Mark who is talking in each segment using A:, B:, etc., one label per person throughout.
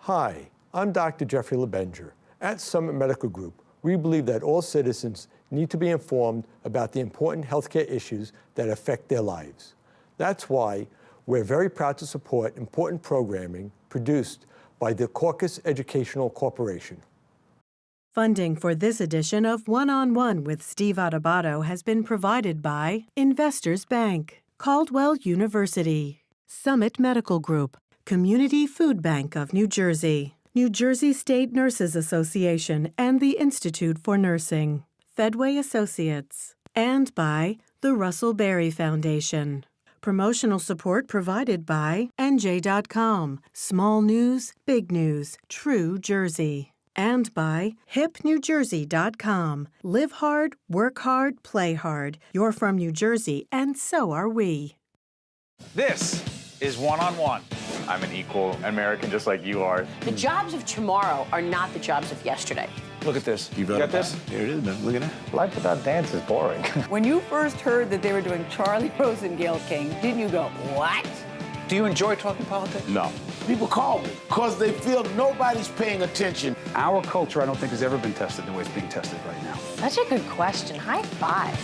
A: Hi, I'm Dr. Jeffrey LeBenger. At Summit Medical Group, we believe that all citizens need to be informed about the important healthcare issues that affect their lives. That's why we're very proud to support important programming produced by the Caucus Educational Corporation.
B: Funding for this edition of One-on-One with Steve Adubato has been provided by Investors Bank, Caldwell University, Summit Medical Group, Community Food Bank of New Jersey, New Jersey State Nurses Association and the Institute for Nursing, Fedway Associates, and by the Russell Berry Foundation. Promotional support provided by NJ.com, Small News, Big News, True Jersey. And by HipNewJersey.com. Live hard, work hard, play hard. You're from New Jersey, and so are we.
C: This is One-on-One. I'm an equal American just like you are.
D: The jobs of tomorrow are not the jobs of yesterday.
C: Look at this. You got this?
E: Here it is, man. Look at that.
C: Life without dance is boring.
D: When you first heard that they were doing Charlie Rose and Gayle King, didn't you go, what?
C: Do you enjoy talking politics?
E: No. People call me because they feel nobody's paying attention.
F: Our culture, I don't think, has ever been tested the way it's being tested right now.
D: Such a good question. High five.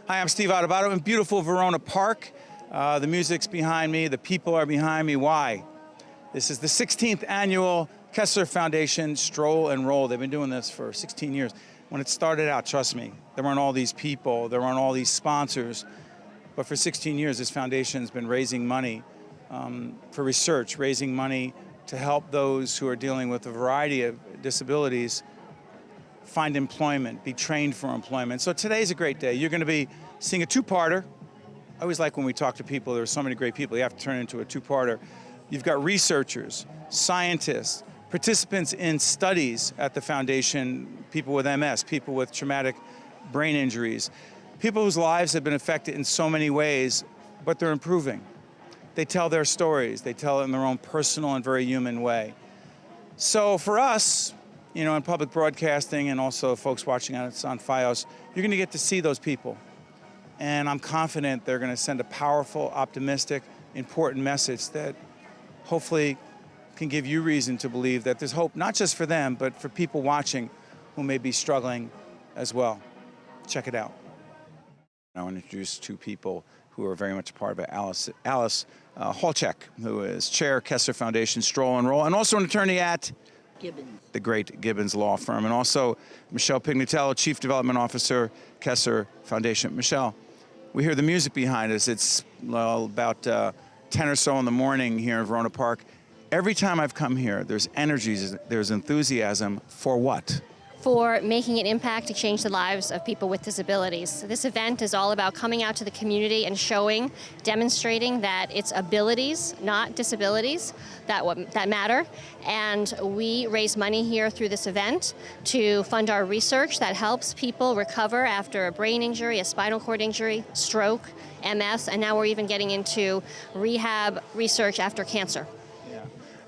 G: Hi, I'm Steve Adubato in beautiful Verona Park. The music's behind me, the people are behind me. Why? This is the 16th annual Kessler Foundation Stroll and Roll. They've been doing this for 16 years. When it started out, trust me, there weren't all these people, there weren't all these sponsors. But for 16 years, this foundation's been raising money for research, raising money to help those who are dealing with a variety of disabilities find employment, be trained for employment. So today's a great day. You're going to be seeing a two-parter. I always like when we talk to people, there are so many great people, you have to turn it into a two-parter. You've got researchers, scientists, participants in studies at the foundation, people with MS, people with traumatic brain injuries, people whose lives have been affected in so many ways, but they're improving. They tell their stories. They tell it in their own personal and very human way. So for us, you know, in public broadcasting and also folks watching us on FiOS, you're going to get to see those people. And I'm confident they're going to send a powerful, optimistic, important message that hopefully can give you reason to believe that there's hope, not just for them, but for people watching who may be struggling as well. Check it out. I want to introduce two people who are very much a part of it. Alyce Halchak, who is Chair, Kessler Foundation, Stroll N Roll, and also an attorney at
D: Gibbons.
G: The great Gibbons law firm, and also Michele Pignatello, Chief Development Officer, Kessler Foundation. Michele, we hear the music behind us. It's about 10 or so in the morning here in Verona Park. Every time I've come here, there's energy, there's enthusiasm for what?
H: For making an impact to change the lives of people with disabilities. This event is all about coming out to the community and showing, demonstrating that it's abilities, not disabilities, that matter. And we raise money here through this event to fund our research that helps people recover after a brain injury, a spinal cord injury, stroke, MS, and now we're even getting into rehab research after cancer.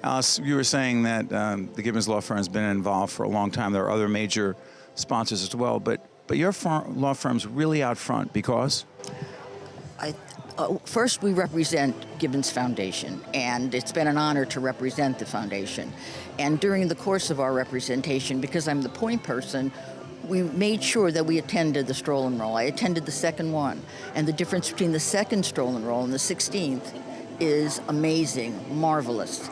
G: Alyce, you were saying that the Gibbons law firm has been involved for a long time. There are other major sponsors as well, but your law firm's really out front because?
I: First, we represent Gibbons Foundation, and it's been an honor to represent the foundation. And during the course of our representation, because I'm the point person, we made sure that we attended the Stroll and Roll. I attended the second one, and the difference between the second Stroll and Roll and the 16th is amazing, marvelous.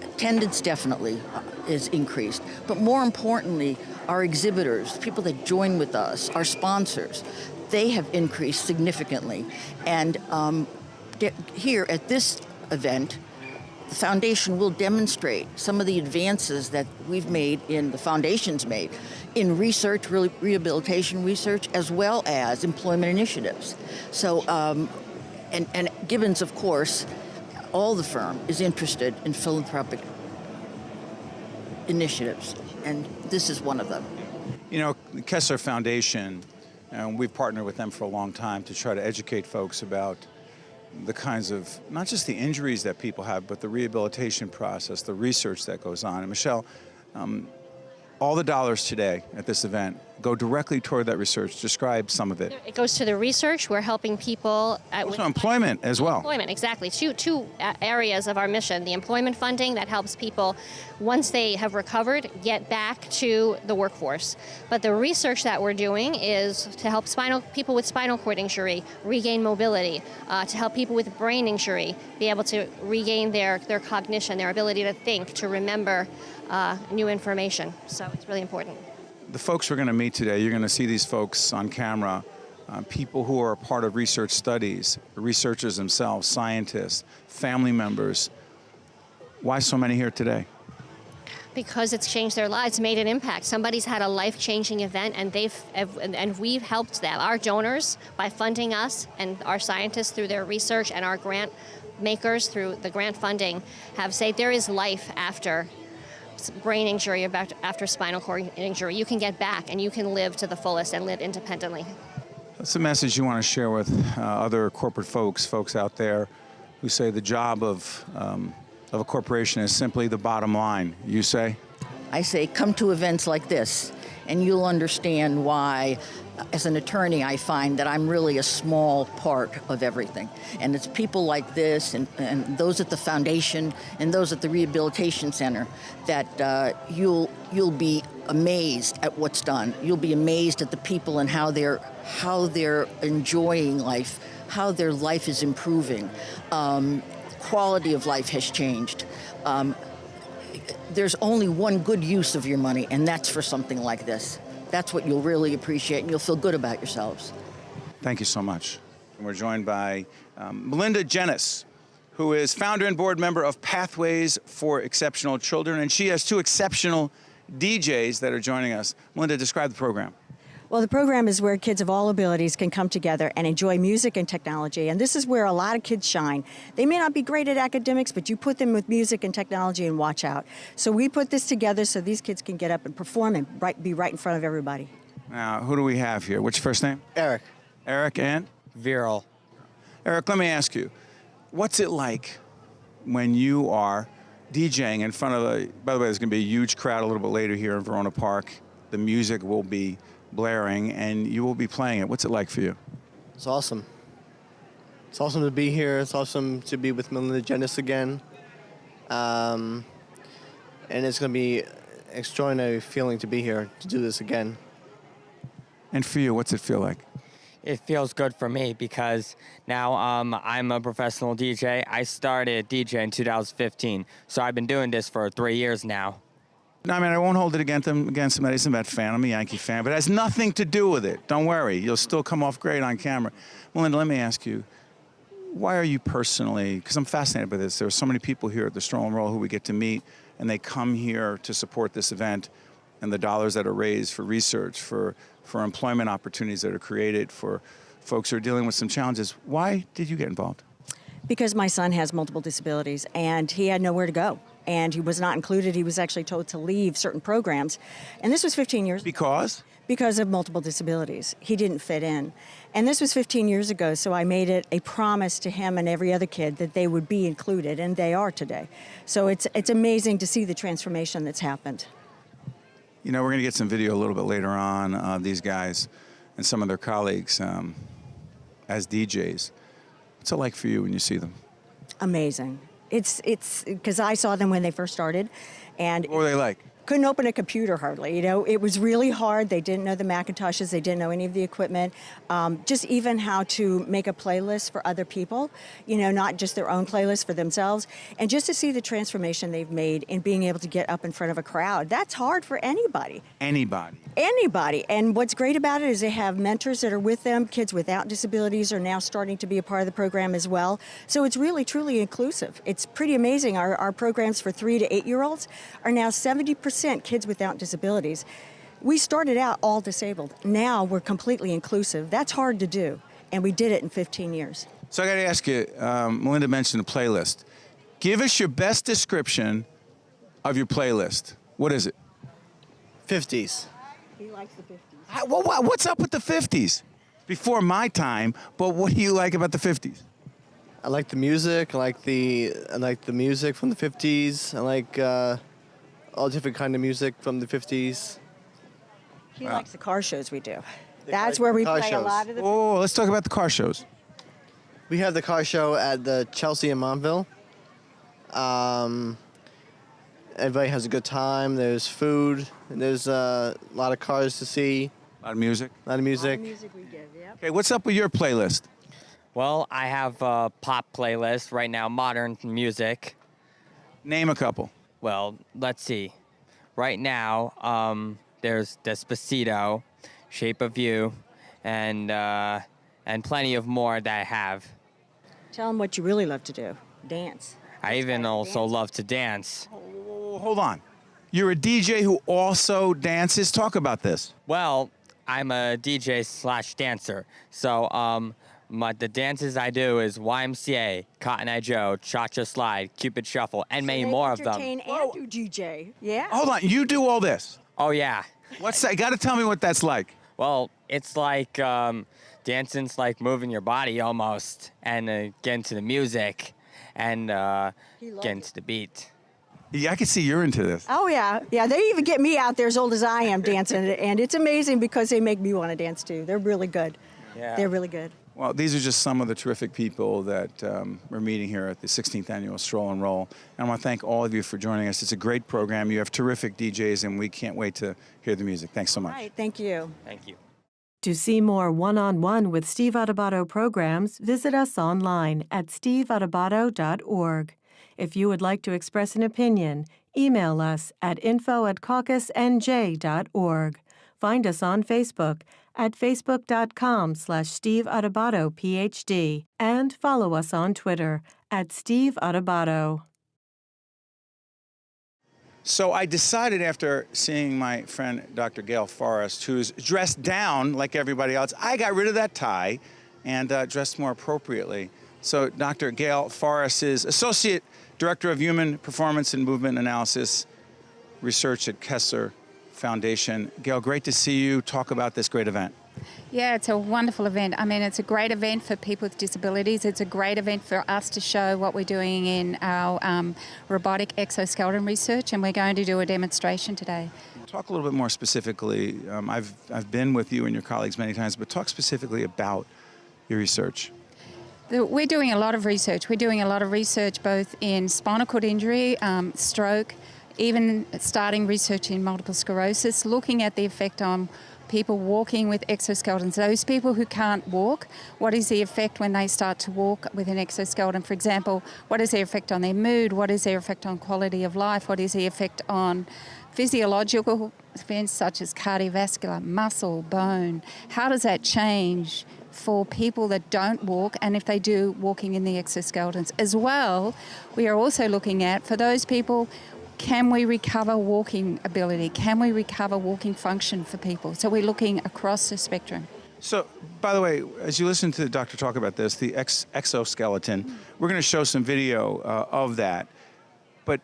I: Attendance definitely is increased, but more importantly, our exhibitors, people that join with us, our sponsors, they have increased significantly. And here at this event, the foundation will demonstrate some of the advances that we've made the foundation's made in research, rehabilitation research, as well as employment initiatives. So, and Gibbons, of course, all the firm is interested in philanthropic initiatives, and this is one of them.
G: You know, the Kessler Foundation, we've partnered with them for a long time to try to educate folks about the kinds of, not just the injuries that people have, but the rehabilitation process, the research that goes on. And Michele, all the dollars today at this event go directly toward that research. Describe some of it.
H: It goes to the research. We're helping people
G: Also employment as well.
H: Employment, exactly. Two areas of our mission. The employment funding that helps people, once they have recovered, get back to the workforce. But the research that we're doing is to help people with spinal cord injury regain mobility, to help people with brain injury be able to regain their cognition, their ability to think, to remember new information. So it's really important.
G: The folks we're going to meet today, you're going to see these folks on camera, people who are a part of research studies, researchers themselves, scientists, family members. Why so many here today?
H: Because it's changed their lives, made an impact. Somebody's had a life-changing event, and we've helped them. Our donors, by funding us, and our scientists through their research, and our grant makers through the grant funding, have said there is life after brain injury, after spinal cord injury. You can get back, and you can live to the fullest and live independently.
G: What's the message you want to share with other corporate folks out there who say the job of a corporation is simply the bottom line? You say?
I: I say come to events like this, and you'll understand why, as an attorney, I find that I'm really a small part of everything. And it's people like this and those at the foundation and those at the rehabilitation center that you'll be amazed at what's done. You'll be amazed at the people and how they're enjoying life, how their life is improving. Quality of life has changed. There's only one good use of your money, and that's for something like this. That's what you'll really appreciate, and you'll feel good about yourselves.
G: Thank you so much. And we're joined by Melinda Jennis, who is founder and board member of Pathways for Exceptional Children, and she has two exceptional DJs that are joining us. Melinda, describe the program.
J: Well, the program is where kids of all abilities can come together and enjoy music and technology, and this is where a lot of kids shine. They may not be great at academics, but you put them with music and technology and watch out. So we put this together so these kids can get up and perform and be right in front of everybody.
G: Now, who do we have here? What's your first name?
K: Eric.
G: Eric and?
K: Viral.
G: Eric, let me ask you, what's it like when you are DJing in front of by the way, there's going to be a huge crowd a little bit later here in Verona Park. The music will be blaring, and you will be playing it. What's it like for you?
K: It's awesome. It's awesome to be here. It's awesome to be with Melinda Jennis again. And it's going to be an extraordinary feeling to be here, to do this again.
G: And for you, what's it feel like?
L: It feels good for me because now I'm a professional DJ. I started DJ in 2015, so I've been doing this for 3 years now.
G: No, I mean, I won't hold it against them. He's a Met fan. I'm a Yankee fan, but it has nothing to do with it. Don't worry. You'll still come off great on camera. Melinda, let me ask you, why are you personally, because I'm fascinated by this, there are so many people here at the Stroll N Roll who we get to meet, and they come here to support this event and the dollars that are raised for research, for employment opportunities that are created, for folks who are dealing with some challenges. Why did you get involved?
J: Because my son has multiple disabilities, and he had nowhere to go. And he was not included. He was actually told to leave certain programs. And this was 15 years ago.
G: Because?
J: Because of multiple disabilities. He didn't fit in. And this was 15 years ago, so I made it a promise to him and every other kid that they would be included, and they are today. So it's amazing to see the transformation that's happened.
G: You know, we're going to get some video a little bit later on of these guys and some of their colleagues as DJs. What's it like for you when you see them?
J: Amazing. It's because I saw them when they first started, and
G: what were they like?
J: Couldn't open a computer hardly. You know, it was really hard. They didn't know the Macintoshes. They didn't know any of the equipment. Just even how to make a playlist for other people. You know, not just their own playlist for themselves. And just to see the transformation they've made in being able to get up in front of a crowd. That's hard for anybody.
G: Anybody.
J: Anybody. And what's great about it is they have mentors that are with them. Kids without disabilities are now starting to be a part of the program as well. So it's really, truly inclusive. It's pretty amazing. Our programs for 3 to 8-year-olds are now 70% kids without disabilities. We started out all disabled. Now we're completely inclusive. That's hard to do. And we did it in 15 years.
G: So I got to ask you, Melinda mentioned a playlist. Give us your best description of your playlist. What is it?
K: 50s.
J: He likes the 50s.
G: What's up with the 50s? Before my time, but what do you like about the 50s?
K: I like the music. I like the music from the 50s. I like all different kind of music from the 50s.
J: He likes the car shows we do. That's where we play a lot of the...
G: Oh, let's talk about the car shows.
K: We have the car show at the Chelsea in Montville. Everybody has a good time. There's food. There's a lot of cars to see.
G: A lot of music.
K: A lot of music.
J: we give, yeah.
G: Okay, what's up with your playlist?
L: Well, I have a pop playlist right now, modern music.
G: Name a couple.
L: Well, let's see. Right now, there's Despacito, Shape of You, and plenty of more that I have.
J: Tell them what you really love to do. Dance.
L: I even also love to dance.
G: Oh, hold on. You're a DJ who also dances? Talk about this.
L: Well, I'm a DJ / dancer. So the dances I do is YMCA, Cotton Eye Joe, Cha-Cha Slide, Cupid Shuffle, and many more of them.
J: Entertain and do DJ. Yeah.
G: Hold on. You do all this?
L: Oh, yeah.
G: What's that? You got to tell me what that's like.
L: Well, it's like dancing's like moving your body almost and getting to the music and getting to the beat.
G: Yeah, I can see you're into this.
J: Oh, yeah. Yeah, they even get me out there as old as I am dancing, and it's amazing because they make me want to dance, too. They're really good.
L: Yeah.
J: They're really good.
G: Well, these are just some of the terrific people that we're meeting here at the 16th Annual Stroll N Roll. And I want to thank all of you for joining us. It's a great program. You have terrific DJs, and we can't wait to hear the music. Thanks so much.
J: All right, thank you.
L: Thank you.
B: To see more one-on-one with Steve Adubato programs, visit us online at steveadubato.org. If you would like to express an opinion, email us at info@caucusnj.org. Find us on Facebook at facebook.com/Steve Adubato Ph.D. and follow us on Twitter at Steve Adubato.
G: So I decided after seeing my friend Dr. Gail Forrest, who's dressed down like everybody else, I got rid of that tie and dressed more appropriately. So Dr. Gail Forrest is Associate Director of Human Performance and Movement Analysis Research at Kessler Foundation. Gail, great to see you talk about this great event.
M: Yeah, it's a wonderful event. I mean, it's a great event for people with disabilities. It's a great event for us to show what we're doing in our robotic exoskeleton research, and we're going to do a demonstration today.
G: Talk a little bit more specifically. I've been with you and your colleagues many times, but talk specifically about your research.
M: We're doing a lot of research. We're doing a lot of research both in spinal cord injury, stroke, even starting research in multiple sclerosis, looking at the effect on people walking with exoskeletons. Those people who can't walk, what is the effect when they start to walk with an exoskeleton? For example, what is their effect on their mood? What is their effect on quality of life? What is the effect on physiological events such as cardiovascular, muscle, bone? How does that change for people that don't walk, and if they do, walking in the exoskeletons? As well, we are also looking at, for those people, can we recover walking ability? Can we recover walking function for people? So we're looking across the spectrum.
G: So, by the way, as you listen to the doctor talk about this, the exoskeleton, we're going to show some video of that. But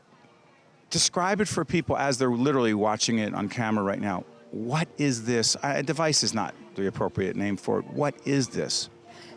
G: describe it for people as they're literally watching it on camera right now. What is this? A device is not the appropriate name for it. What is this?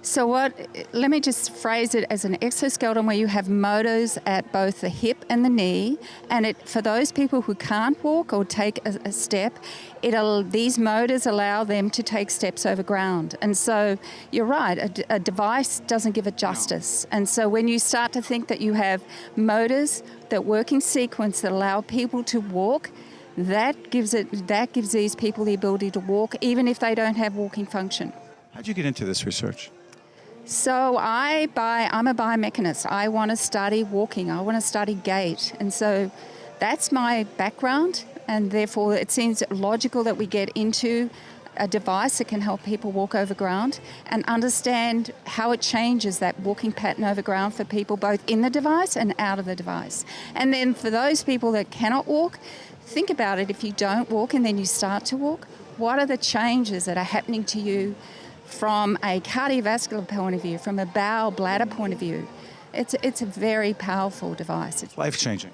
M: So let me just phrase it as an exoskeleton where you have motors at both the hip and the knee, and for those people who can't walk or take a step, these motors allow them to take steps over ground. And so you're right, a device doesn't give it justice. And so when you start to think that you have motors that work in sequence that allow people to walk, that gives these people the ability to walk even if they don't have walking function.
G: How'd you get into this research?
M: So I'm a biomechanist. I want to study walking. I want to study gait. And so that's my background, and therefore it seems logical that we get into a device that can help people walk over ground and understand how it changes that walking pattern over ground for people both in the device and out of the device. And then for those people that cannot walk, think about it. If you don't walk and then you start to walk, what are the changes that are happening to you from a cardiovascular point of view, from a bowel bladder point of view? It's a very powerful device. It's
G: life-changing.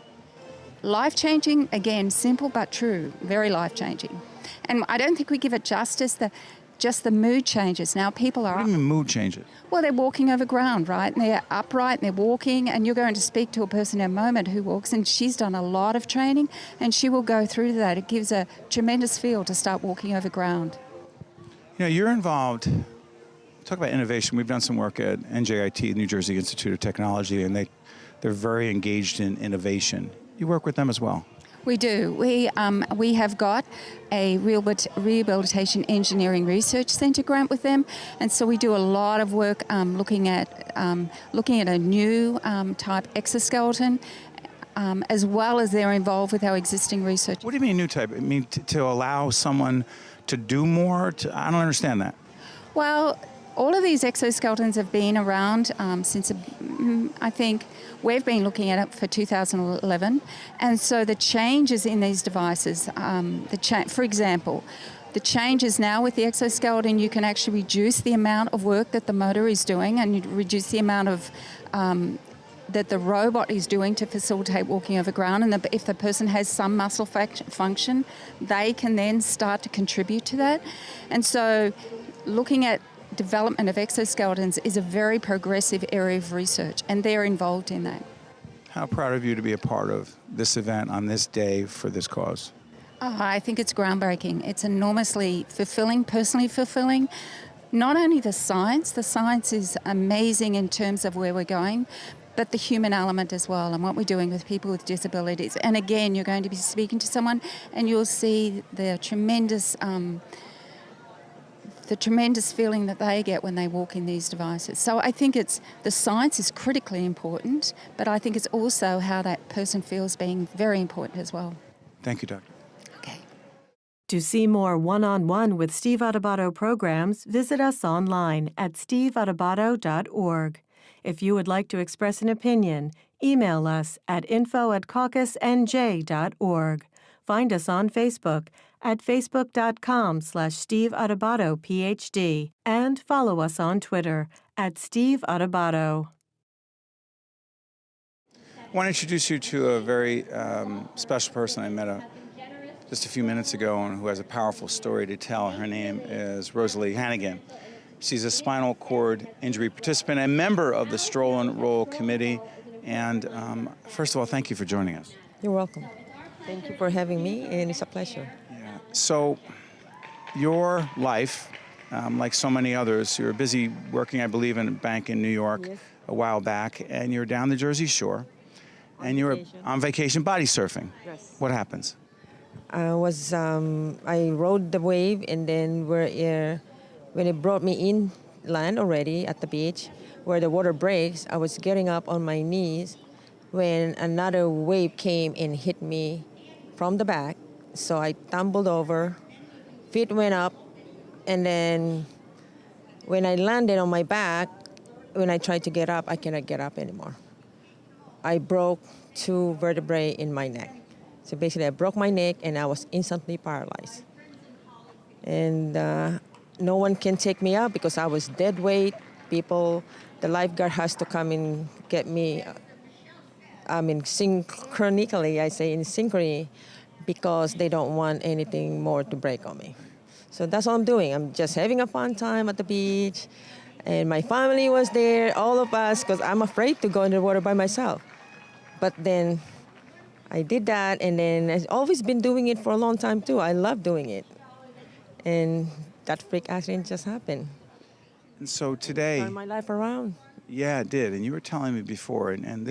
M: Life-changing, again, simple but true, very life-changing. And I don't think we give it justice. just the mood changes. Now people are...
G: What do you mean mood changes?
M: Well, they're walking over ground, right? And they're upright and they're walking, and you're going to speak to a person in a moment who walks, and she's done a lot of training, and she will go through that. It gives a tremendous feel to start walking over ground.
G: You know, you're involved, talk about innovation. We've done some work at NJIT, New Jersey Institute of Technology, and they're very engaged in innovation. You work with them as well.
M: We do. We have got a Rehabilitation Engineering Research Centre grant with them, and so we do a lot of work looking at a new type exoskeleton, as well as they're involved with our existing research.
G: What do you mean new type? I mean to allow someone to do more? I don't understand that.
M: Well, all of these exoskeletons have been around since, I think, we've been looking at it for 2011. And so the changes in these devices, for example, the changes now with the exoskeleton, you can actually reduce the amount of work that the motor is doing, and you reduce the amount of that the robot is doing to facilitate walking over ground. And if the person has some muscle function, they can then start to contribute to that. And so looking at development of exoskeletons is a very progressive area of research, and they're involved in that.
G: How proud of you to be a part of this event on this day for this cause?
M: Oh, I think it's groundbreaking. It's enormously fulfilling, personally fulfilling. Not only the science is amazing in terms of where we're going, but the human element as well, and what we're doing with people with disabilities. And again, you're going to be speaking to someone and you'll see the tremendous feeling that they get when they walk in these devices. So I think the science is critically important, but I think it's also how that person feels being very important as well.
G: Thank you, Doctor.
M: Okay.
B: To see more one-on-one with Steve Adubato programs, visit us online at steveadubato.org. If you would like to express an opinion, email us at info@caucusnj.org. Find us on Facebook at facebook.com/Steve Adubato Ph.D. and follow us on Twitter at Steve Adubato.
G: I want to introduce you to a very special person I met just a few minutes ago and who has a powerful story to tell. Her name is Rosalie Hannigan. She's a spinal cord injury participant and member of the Stroll N Roll Committee. And first of all, thank you for joining us.
N: You're welcome. Thank you for having me, and it's a pleasure.
G: Yeah. So your life, like so many others, you're busy working, I believe, in a bank in New York a while back, and you're down the Jersey Shore, and you're on vacation body surfing.
N: Yes.
G: What happens?
N: I rode the wave, and then when it brought me in land already at the beach, where the water breaks, I was getting up on my knees when another wave came and hit me from the back. So I tumbled over, feet went up, and then when I landed on my back, when I tried to get up, I cannot get up anymore. I broke 2 vertebrae in my neck. So basically I broke my neck and I was instantly paralyzed. And no one can take me up because I was dead weight. The lifeguard has to come and get me, synchronically, I say in synchrony, because they don't want anything more to break on me. So that's all I'm doing. I'm just having a fun time at the beach. And my family was there, all of us, because I'm afraid to go in the water by myself. But then I did that, and then I've always been doing it for a long time, too. I love doing it. And that freak accident just happened.
G: And so today...
N: Turned my life around.
G: Yeah, it did. And you were telling me before, and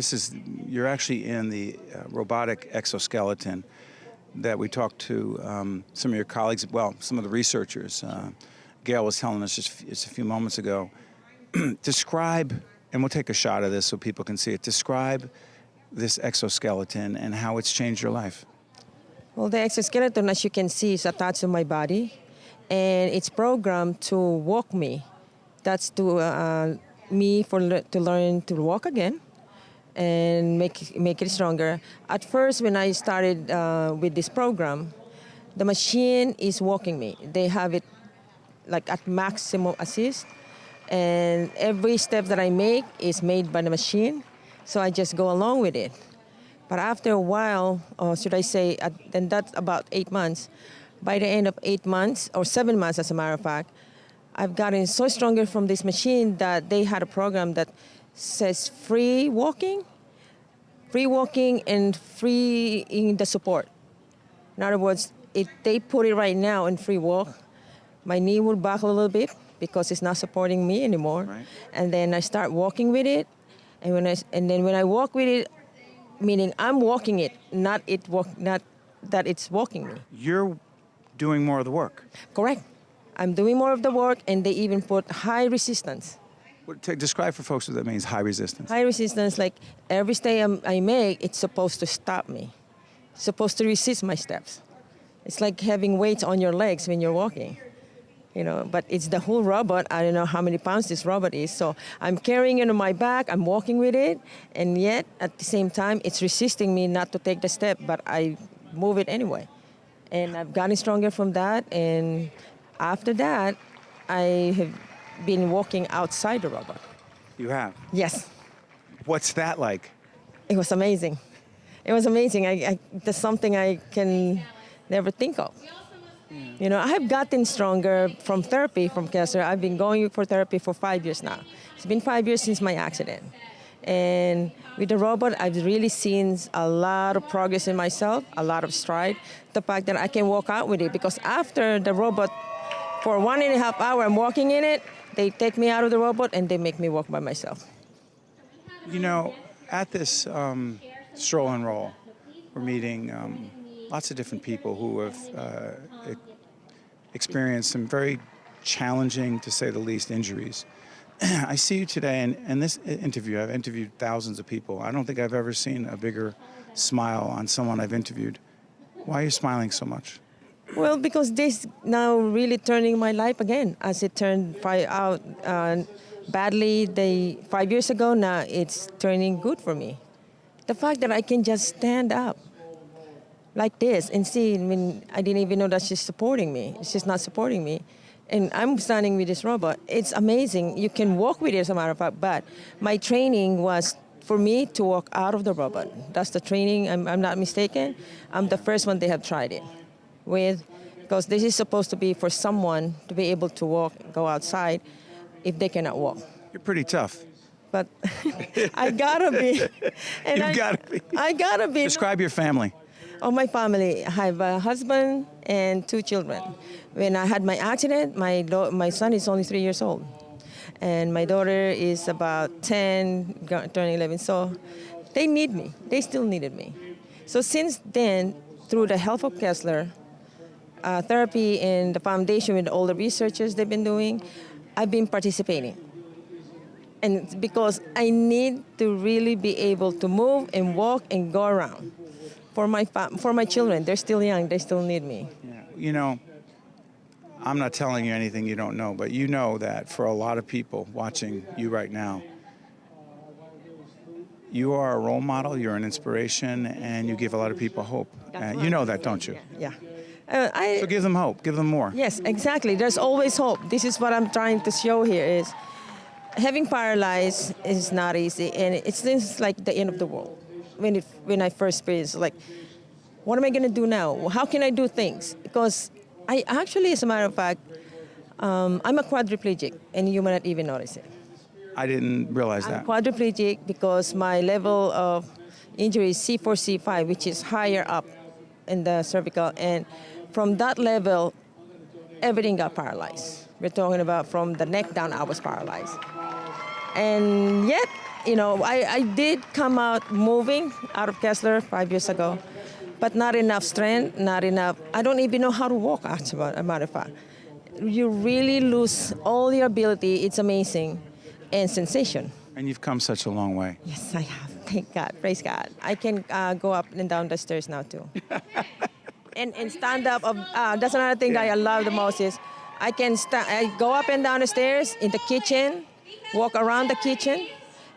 G: you're actually in the robotic exoskeleton that we talked to some of your colleagues, some of the researchers. Gail was telling us just a few moments ago. Describe, and we'll take a shot of this so people can see it, describe this exoskeleton and how it's changed your life.
N: Well, the exoskeleton, as you can see, is attached to my body, and it's programmed to walk me. That's to learn to walk again and make it stronger. At first, when I started with this program, the machine is walking me. They have it like at maximum assist, and every step that I make is made by the machine, so I just go along with it. But after a while, or should I say, and that's about 8 months, by the end of 8 months, or 7 months as a matter of fact, I've gotten so stronger from this machine that they had a program that says free walking and free in the support. In other words, if they put it right now in free walk, my knee will buckle a little bit because it's not supporting me anymore.
G: Right.
N: And then I start walking with it, and then when I walk with it, meaning I'm walking it, not that it's walking me.
G: You're doing more of the work.
N: Correct. I'm doing more of the work, and they even put high resistance.
G: Describe for folks what that means, high resistance.
N: High resistance, like every step I make, it's supposed to stop me. It's supposed to resist my steps. It's like having weights on your legs when you're walking. But it's the whole robot. I don't know how many pounds this robot is. So I'm carrying it on my back, I'm walking with it, and yet at the same time, it's resisting me not to take the step, but I move it anyway. And I've gotten stronger from that, and after that, I have been walking outside the robot.
G: You have?
N: Yes.
G: What's that like?
N: It was amazing. It was amazing. That's something I can never think of. I have gotten stronger from therapy from Kessler. I've been going for therapy for 5 years now. It's been 5 years since my accident. And with the robot, I've really seen a lot of progress in myself, a lot of stride. The fact that I can walk out with it, because after the robot, for 1.5 hours, I'm walking in it, they take me out of the robot and they make me walk by myself.
G: At this Stroll N Roll, we're meeting lots of different people who have experienced some very challenging, to say the least, injuries. I see you today, and in this interview, I've interviewed thousands of people. I don't think I've ever seen a bigger smile on someone I've interviewed. Why are you smiling so much?
N: Well, because this now really turning my life again. As it turned out badly 5 years ago, now it's turning good for me. The fact that I can just stand up like this and see, I didn't even know that she's supporting me. She's not supporting me. And I'm standing with this robot. It's amazing. You can walk with it, as a matter of fact, but my training was for me to walk out of the robot. That's the training, I'm not mistaken. I'm the first one they have tried it with, because this is supposed to be for someone to be able to walk, go outside, if they cannot walk.
G: You're pretty tough.
N: But I gotta be. And I gotta be.
G: Describe your family.
N: Oh, my family. I have a husband and 2 children. When I had my accident, my son is only 3 years old. And my daughter is about 10, turning 11. So they need me. They still needed me. So since then, through the help of Kessler, therapy and the foundation with all the researchers they've been doing, I've been participating. And because I need to really be able to move and walk and go around. For my children, they're still young, they still need me.
G: Yeah. I'm not telling you anything you don't know, but you know that for a lot of people watching you right now, you are a role model, you're an inspiration, and you give a lot of people hope. You know that, don't you?
N: Yeah.
G: So give them hope, give them more.
N: Yes, exactly. There's always hope. This is what I'm trying to show here is having paralyzed is not easy, and it seems like the end of the world. When I first experienced, like, what am I going to do now? How can I do things? Because I actually, as a matter of fact, I'm a quadriplegic, and you might not even notice it.
G: I didn't realize that.
N: I'm quadriplegic because my level of injury is C4, C5, which is higher up in the cervical, and from that level, everything got paralyzed. We're talking about from the neck down, I was paralyzed. And yet, I did come out moving out of Kessler 5 years ago, but not enough strength, not enough. I don't even know how to walk, actually, as a matter of fact. You really lose all your ability. It's amazing. And sensation.
G: And you've come such a long way.
N: Yes, I have. Thank God. Praise God. I can go up and down the stairs now, too. and stand up. That's another thing that I love the most is I go up and down the stairs in the kitchen, walk around the kitchen,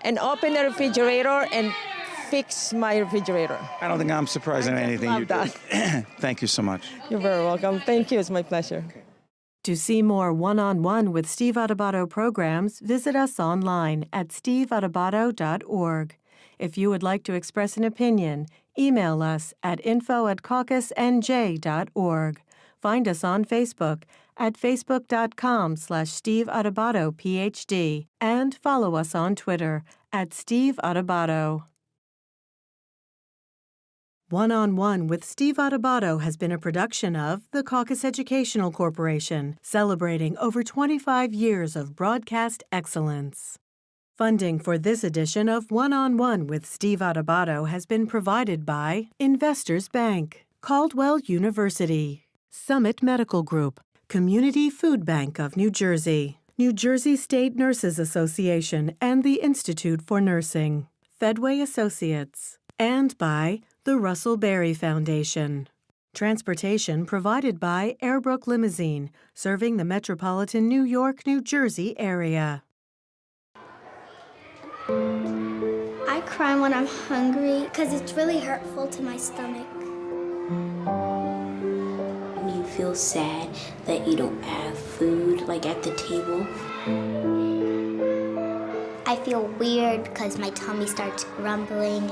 N: and open the refrigerator and fix my refrigerator.
G: I don't think I'm surprised at anything you do. Thank you so much.
N: You're very welcome. Thank you. It's my pleasure.
B: To see more one-on-one with Steve Adubato programs, visit us online at steveadubato.org. If you would like to express an opinion, email us at info@caucusnj.org. Find us on Facebook at facebook.com/Steve Adubato, Ph.D. and follow us on Twitter at Steve Adubato. One-on-One with Steve Adubato has been a production of the Caucus Educational Corporation, celebrating over 25 years of broadcast excellence. Funding for this edition of One-on-One with Steve Adubato has been provided by Investors Bank, Caldwell University, Summit Medical Group, Community Food Bank of New Jersey, New Jersey State Nurses Association and the Institute for Nursing, Fedway Associates, and by the Russell Berry Foundation. Transportation provided by Airbrook Limousine, serving the metropolitan New York, New Jersey area.
O: I cry when I'm hungry because it's really hurtful to my stomach.
P: When you feel sad that you don't have food, like at the table.
O: I feel weird because my tummy starts grumbling.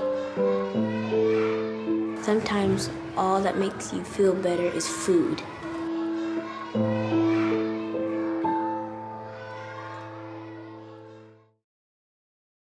P: Sometimes all that makes you feel better is food.